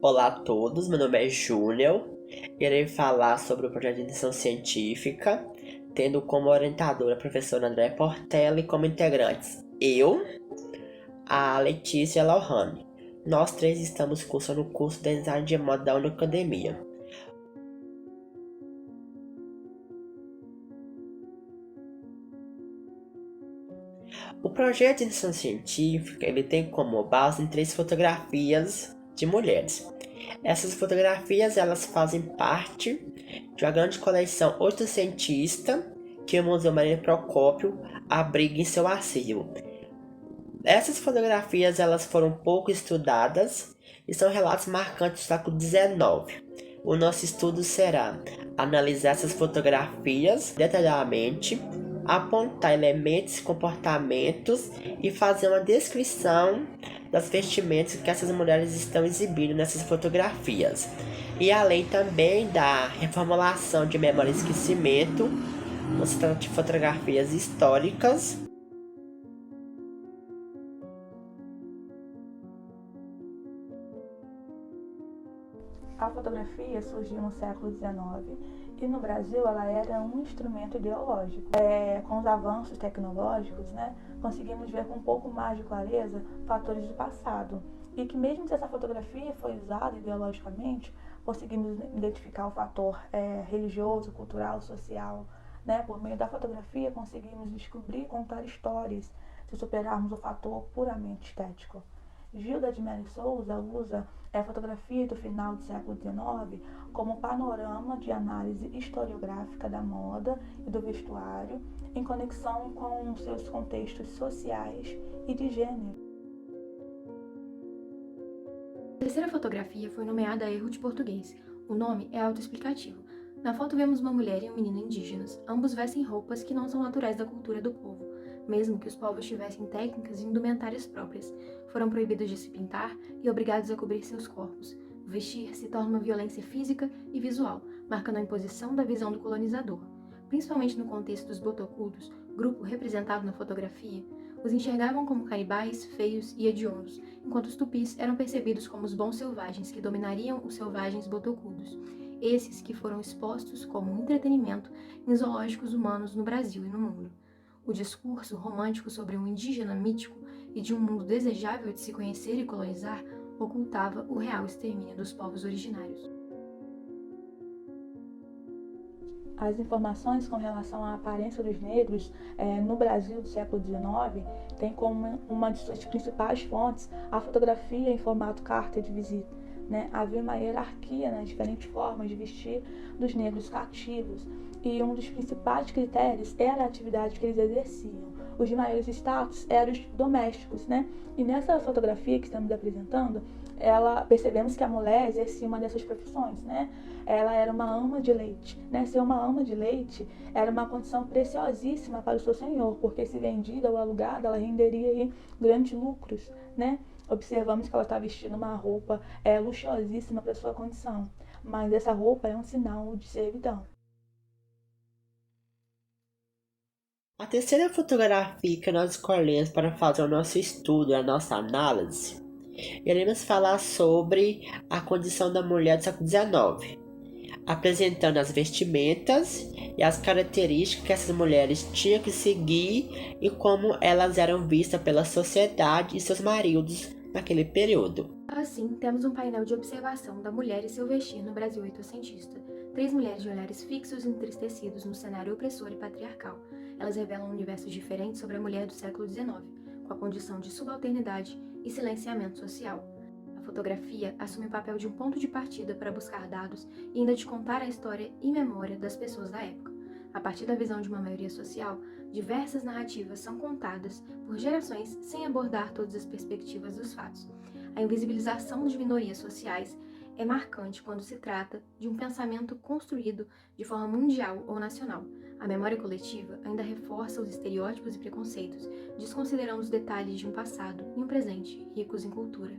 Olá a todos, meu nome é Júnior. Irei falar sobre o projeto de iniciação científica, tendo como orientadora a professora Andréa Portela e como integrantes a Letícia Lohane. Nós três estamos cursando o curso de Design de Moda da Unacademia. O projeto de iniciação científica ele tem como base em 3 fotografias de mulheres. Essas fotografias elas fazem parte de uma grande coleção oitocentista que o Museu Maria Procópio abriga em seu acervo. Essas fotografias elas foram pouco estudadas e são relatos marcantes do século XIX. O nosso estudo será analisar essas fotografias detalhadamente, apontar elementos e comportamentos e fazer uma descrição das vestimentas que essas mulheres estão exibindo nessas fotografias. E além também da reformulação de memória e esquecimento, mostrando de fotografias históricas. A fotografia surgiu no século XIX e no Brasil ela era um instrumento ideológico. Com os avanços tecnológicos, conseguimos ver com um pouco mais de clareza fatores do passado e que mesmo se essa fotografia foi usada ideologicamente, conseguimos identificar o fator religioso, cultural, social. Por meio da fotografia conseguimos descobrir e contar histórias se superarmos o fator puramente estético. Gilda de Mello Souza usa a fotografia do final do século XIX como panorama de análise historiográfica da moda e do vestuário em conexão com seus contextos sociais e de gênero. A terceira fotografia foi nomeada a erro de português. O nome é autoexplicativo. Na foto vemos uma mulher e um menino indígenas. Ambos vestem roupas que não são naturais da cultura do povo, mesmo que os povos tivessem técnicas e indumentárias próprias. Foram proibidos de se pintar e obrigados a cobrir seus corpos. O vestir se torna uma violência física e visual, marcando a imposição da visão do colonizador. Principalmente no contexto dos botocudos, grupo representado na fotografia, os enxergavam como canibais, feios e hediondos, enquanto os tupis eram percebidos como os bons selvagens que dominariam os selvagens botocudos, esses que foram expostos como entretenimento em zoológicos humanos no Brasil e no mundo. O discurso romântico sobre um indígena mítico e de um mundo desejável de se conhecer e colonizar ocultava o real extermínio dos povos originários. As informações com relação à aparência dos negros no Brasil do século XIX têm como uma de suas principais fontes a fotografia em formato carta de visita. Havia uma hierarquia nas diferentes formas de vestir dos negros cativos e um dos principais critérios era a atividade que eles exerciam. Os de maiores status eram os domésticos, E nessa fotografia que estamos apresentando, percebemos que a mulher exercia uma dessas profissões, Ela era uma ama de leite, Ser uma ama de leite era uma condição preciosíssima para o seu senhor, porque se vendida ou alugada, ela renderia aí grandes lucros, Observamos que ela está vestindo uma roupa luxuosíssima para sua condição, mas essa roupa é um sinal de servidão. A terceira fotografia que nós escolhemos para fazer o nosso estudo e a nossa análise, iremos falar sobre a condição da mulher do século XIX, apresentando as vestimentas e as características que essas mulheres tinham que seguir e como elas eram vistas pela sociedade e seus maridos naquele período. Assim, temos um painel de observação da mulher e seu vestir no Brasil oitocentista. 3 mulheres de olhares fixos e entristecidos no cenário opressor e patriarcal. Elas revelam universos diferentes sobre a mulher do século XIX, com a condição de subalternidade e silenciamento social. A fotografia assume o papel de um ponto de partida para buscar dados e ainda de contar a história e memória das pessoas da época. A partir da visão de uma maioria social, diversas narrativas são contadas por gerações sem abordar todas as perspectivas dos fatos. A invisibilização de minorias sociais é marcante quando se trata de um pensamento construído de forma mundial ou nacional. A memória coletiva ainda reforça os estereótipos e preconceitos, desconsiderando os detalhes de um passado e um presente ricos em cultura.